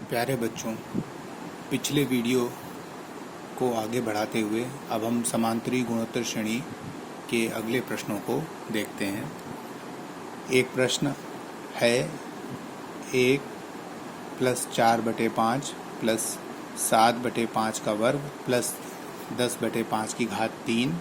प्यारे बच्चों, पिछले वीडियो को आगे बढ़ाते हुए अब हम समांतरी गुणोत्तर श्रेणी के अगले प्रश्नों को देखते हैं। एक प्रश्न है 1+4/5 प्लस 7/5 का वर्ग प्लस 10/5 की घात 3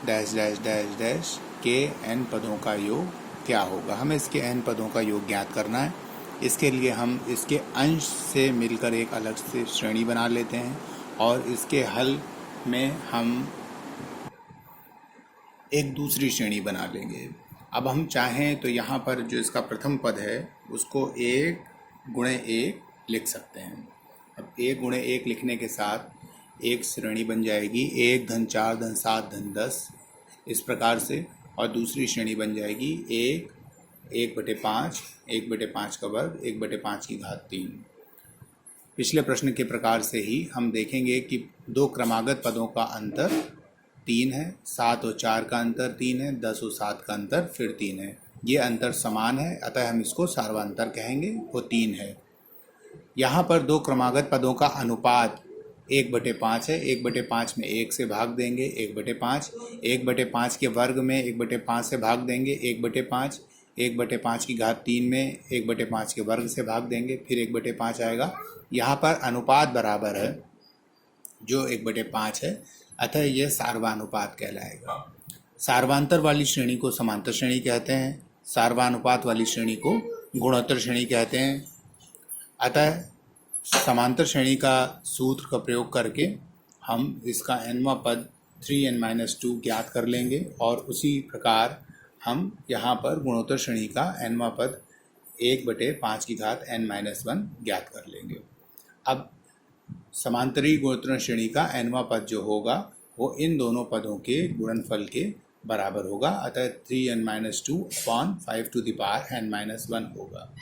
डैश डैश डैश डैश के n पदों का योग क्या होगा। हमें इसके n पदों का योग ज्ञात करना है। इसके लिए हम इसके अंश से मिलकर एक अलग से श्रेणी बना लेते हैं और इसके हल में हम एक दूसरी श्रेणी बना लेंगे। अब हम चाहें तो यहाँ पर जो इसका प्रथम पद है उसको 1 × 1 लिख सकते हैं। अब 1 × 1 लिखने के साथ एक श्रेणी बन जाएगी 1 × 4 × 7 × 10 इस प्रकार से, और दूसरी श्रेणी बन जाएगी 1/5 1/5 का वर्ग 1/5 की घात 3। पिछले प्रश्न के प्रकार से ही हम देखेंगे कि दो क्रमागत पदों का अंतर 3 है, 7 और 4 का अंतर 3 है, 10 और 7 का अंतर फिर 3 है। ये अंतर समान है, अतः हम इसको सार्वंतर कहेंगे, वो 3 है। यहाँ पर दो क्रमागत पदों का अनुपात 1/5 है। 1/5 में 1 से भाग देंगे 1/5, 1/5 के वर्ग में 1/5 से भाग देंगे 1/5, 1/5 की घात 3 में 1/5 के वर्ग से भाग देंगे फिर 1/5 आएगा। यहाँ पर अनुपात बराबर है जो 1/5 है, अतः यह सार्वानुपात कहलाएगा। सार्वांतर वाली श्रेणी को समांतर श्रेणी कहते हैं, सार्वानुपात वाली श्रेणी को गुणोत्तर श्रेणी कहते हैं। अतः समांतर श्रेणी का सूत्र का प्रयोग करके हम इसका nवां पद 3n-2 ज्ञात कर लेंगे और उसी प्रकार हम यहाँ पर गुणोत्तर श्रेणी का nवां पद 1/5 की घात n-1 ज्ञात कर लेंगे। अब समांतरी गुणोत्तर श्रेणी का nवां पद जो होगा वो इन दोनों पदों के गुणनफल के बराबर होगा, अतः 3n-2/5n-1 होगा।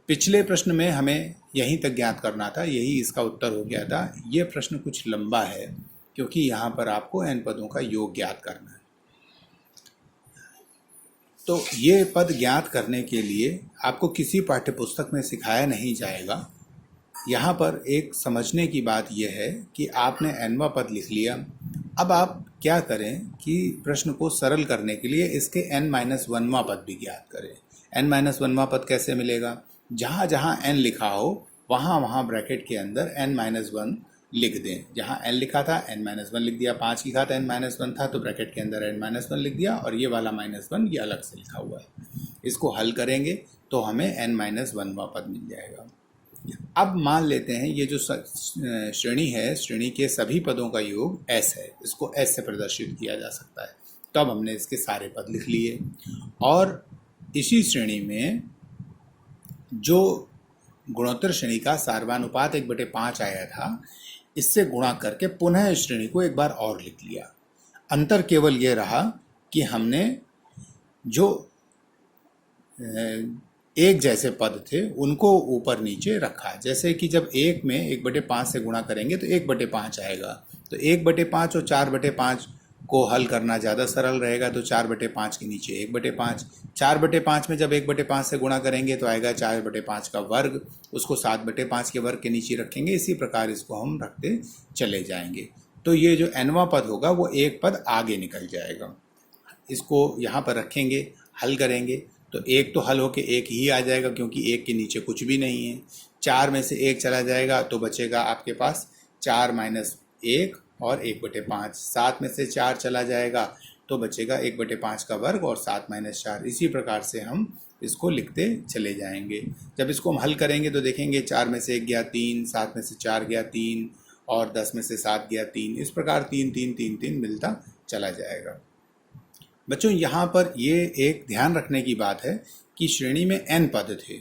पिछले प्रश्न में हमें यहीं तक ज्ञात करना था, यही इसका उत्तर हो गया था। ये प्रश्न कुछ लंबा है क्योंकि यहाँ पर आपको n पदों का योग ज्ञात करना है। तो ये पद ज्ञात करने के लिए आपको किसी पाठ्यपुस्तक में सिखाया नहीं जाएगा। यहाँ पर एक समझने की बात यह है कि आपने nवां पद लिख लिया। अब आप क्या करें कि प्रश्न को सरल करने के लिए इसके n-1वां पद भी ज्ञात करें। n-1वां पद कैसे मिलेगा? जहाँ जहाँ n लिखा हो वहाँ वहाँ ब्रैकेट के अंदर n-1 लिख दें। जहाँ n लिखा था n-1 लिख दिया, 5 की घात n-1 था तो ब्रैकेट के अंदर n-1 लिख दिया, और ये वाला -1 ये अलग से लिखा हुआ है। इसको हल करेंगे तो हमें n-1वां पद मिल जाएगा। अब मान लेते हैं ये जो श्रेणी है, श्रेणी के सभी पदों का योग s है, इसको s से प्रदर्शित किया जा सकता है। तो अब हमने इसके सारे पद लिख लिए और इसी श्रेणी में जो गुणोत्तर श्रेणी का सार्वानुपात 1/5 आया था, इससे गुणा करके पुनः इस श्रेणी को एक बार और लिख लिया। अंतर केवल ये रहा कि हमने जो एक जैसे पद थे उनको ऊपर नीचे रखा। जैसे कि जब 1 में 1/5 से गुणा करेंगे तो 1/5 आएगा, तो 1/5 और 4/5 को हल करना ज़्यादा सरल रहेगा, तो 4/5 के नीचे 1/5, 4/5 में जब 1/5 से गुणा करेंगे तो आएगा 4/5 का वर्ग, उसको 7/5 के वर्ग के नीचे रखेंगे। इसी प्रकार इसको हम रखते चले जाएंगे। तो ये जो nवां पद होगा वो एक पद आगे निकल जाएगा। इसको यहाँ पर रखेंगे, हल करेंगे तो एक तो हल होके एक ही आ जाएगा क्योंकि एक के नीचे कुछ भी नहीं है। 4 में से 1 चला जाएगा तो बचेगा आपके पास 4 - 1 और 1/5। 7 में से 4 चला जाएगा तो बचेगा 1/5 का वर्ग और 7 - 4। इसी प्रकार से हम इसको लिखते चले जाएंगे। जब इसको हम हल करेंगे तो देखेंगे 4 में से 1 गया 3, 7 में से 4 गया 3 और 10 में से 7 गया 3। इस प्रकार 3 3 3 3 मिलता चला जाएगा। बच्चों, यहाँ पर ये एक ध्यान रखने की बात है कि श्रेणी में n पद थे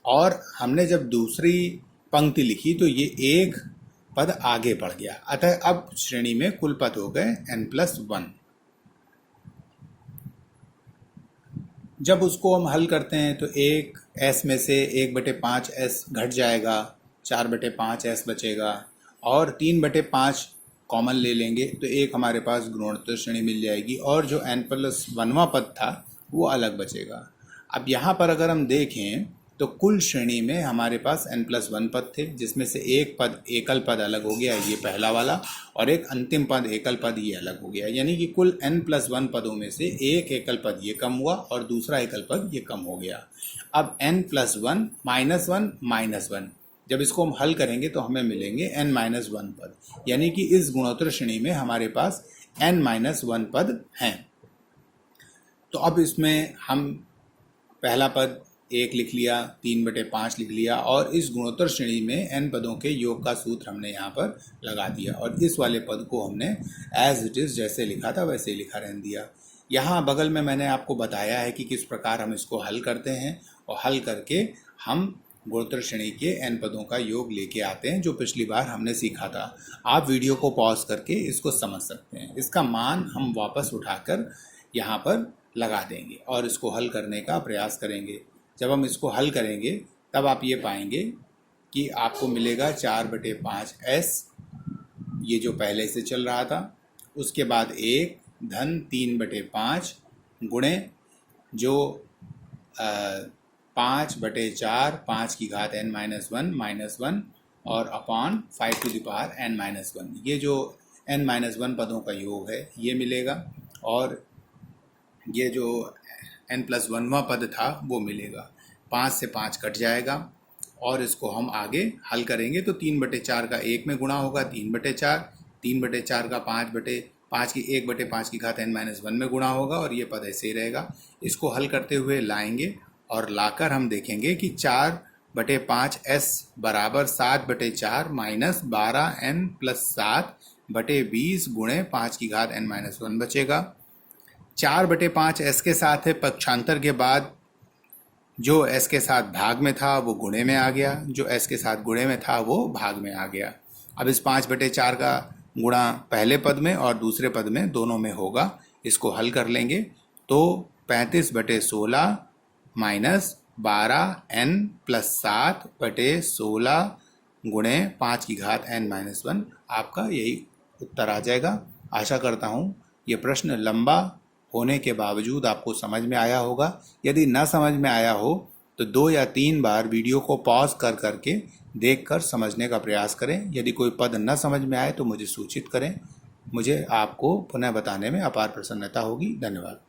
और हमने जब दूसरी पंक्ति लिखी तो ये एक पद आगे बढ़ गया, अतः अब श्रेणी में कुल पद हो गए n+1। जब उसको हम हल करते हैं तो एक s में से 1/5 s घट जाएगा, 4/5 s बचेगा और 3/5 कॉमन ले लेंगे तो एक हमारे पास गुणोत्तर श्रेणी मिल जाएगी और जो n+1वां पद था वो अलग बचेगा। अब यहाँ पर अगर हम देखें तो कुल श्रेणी में हमारे पास n+1 पद थे, जिसमें से एक पद एकल पद अलग हो गया, ये पहला वाला, और एक अंतिम पद एकल पद ये अलग हो गया। यानी कि कुल n+1 पदों में से एक एकल पद ये कम हुआ और दूसरा एकल पद ये कम हो गया। अब n+1 -1 जब इसको हम हल करेंगे तो हमें मिलेंगे n-1 पद, यानी कि इस गुणोत्तर श्रेणी में हमारे पास n-1 पद हैं। तो अब इसमें हम पहला पद 1 लिख लिया, 3/5 लिख लिया, और इस गुणोत्तर श्रेणी में n पदों के योग का सूत्र हमने यहाँ पर लगा दिया, और इस वाले पद को हमने एज इट इज़ जैसे लिखा था वैसे ही लिखा रहने दिया। यहाँ बगल में मैंने आपको बताया है कि किस प्रकार हम इसको हल करते हैं, और हल करके हम गुणोत्तर श्रेणी के n पदों का योग लेके आते हैं, जो पिछली बार हमने सीखा था। आप वीडियो को पॉज करके इसको समझ सकते हैं। इसका मान हम वापस उठाकर यहाँ पर लगा देंगे और इसको हल करने का प्रयास करेंगे। जब हम इसको हल करेंगे तब आप ये पाएंगे कि आपको मिलेगा 4/5s, ये जो पहले से चल रहा था, उसके बाद 1 धन 3/5 गुणे जो 5/4 5 की घात n-1 और अपॉन 5n-1, ये जो n-1 पदों का योग है ये मिलेगा, और ये जो n+1वां पद था वो मिलेगा। 5 से 5 कट जाएगा और इसको हम आगे हल करेंगे तो 3/4 का 1 में गुणा होगा 3/4, 3/4 का 5 की 1/5 की घात n-1 में गुणा होगा, और ये पद ऐसे ही रहेगा। इसको हल करते हुए लाएंगे और लाकर हम देखेंगे कि 4/5s बराबर 7/4 माइनस 12n + 7/20 गुणे 5 की घात n-1 बचेगा। 4/5s के साथ है, पक्षांतर के बाद जो s के साथ भाग में था वो गुणे में आ गया, जो s के साथ गुणे में था वो भाग में आ गया। अब इस 5/4 का गुणा पहले पद में और दूसरे पद में दोनों में होगा। इसको हल कर लेंगे तो 35/16 माइनस 12n + 7/16 गुणे 5 की घात n-1, आपका यही उत्तर आ जाएगा। आशा करता हूँ ये प्रश्न लंबा होने के बावजूद आपको समझ में आया होगा। यदि ना समझ में आया हो तो 2 या 3 बार वीडियो को पॉज कर करके देखकर समझने का प्रयास करें। यदि कोई पद न समझ में आए तो मुझे सूचित करें। मुझे आपको पुनः बताने में अपार प्रसन्नता होगी। धन्यवाद।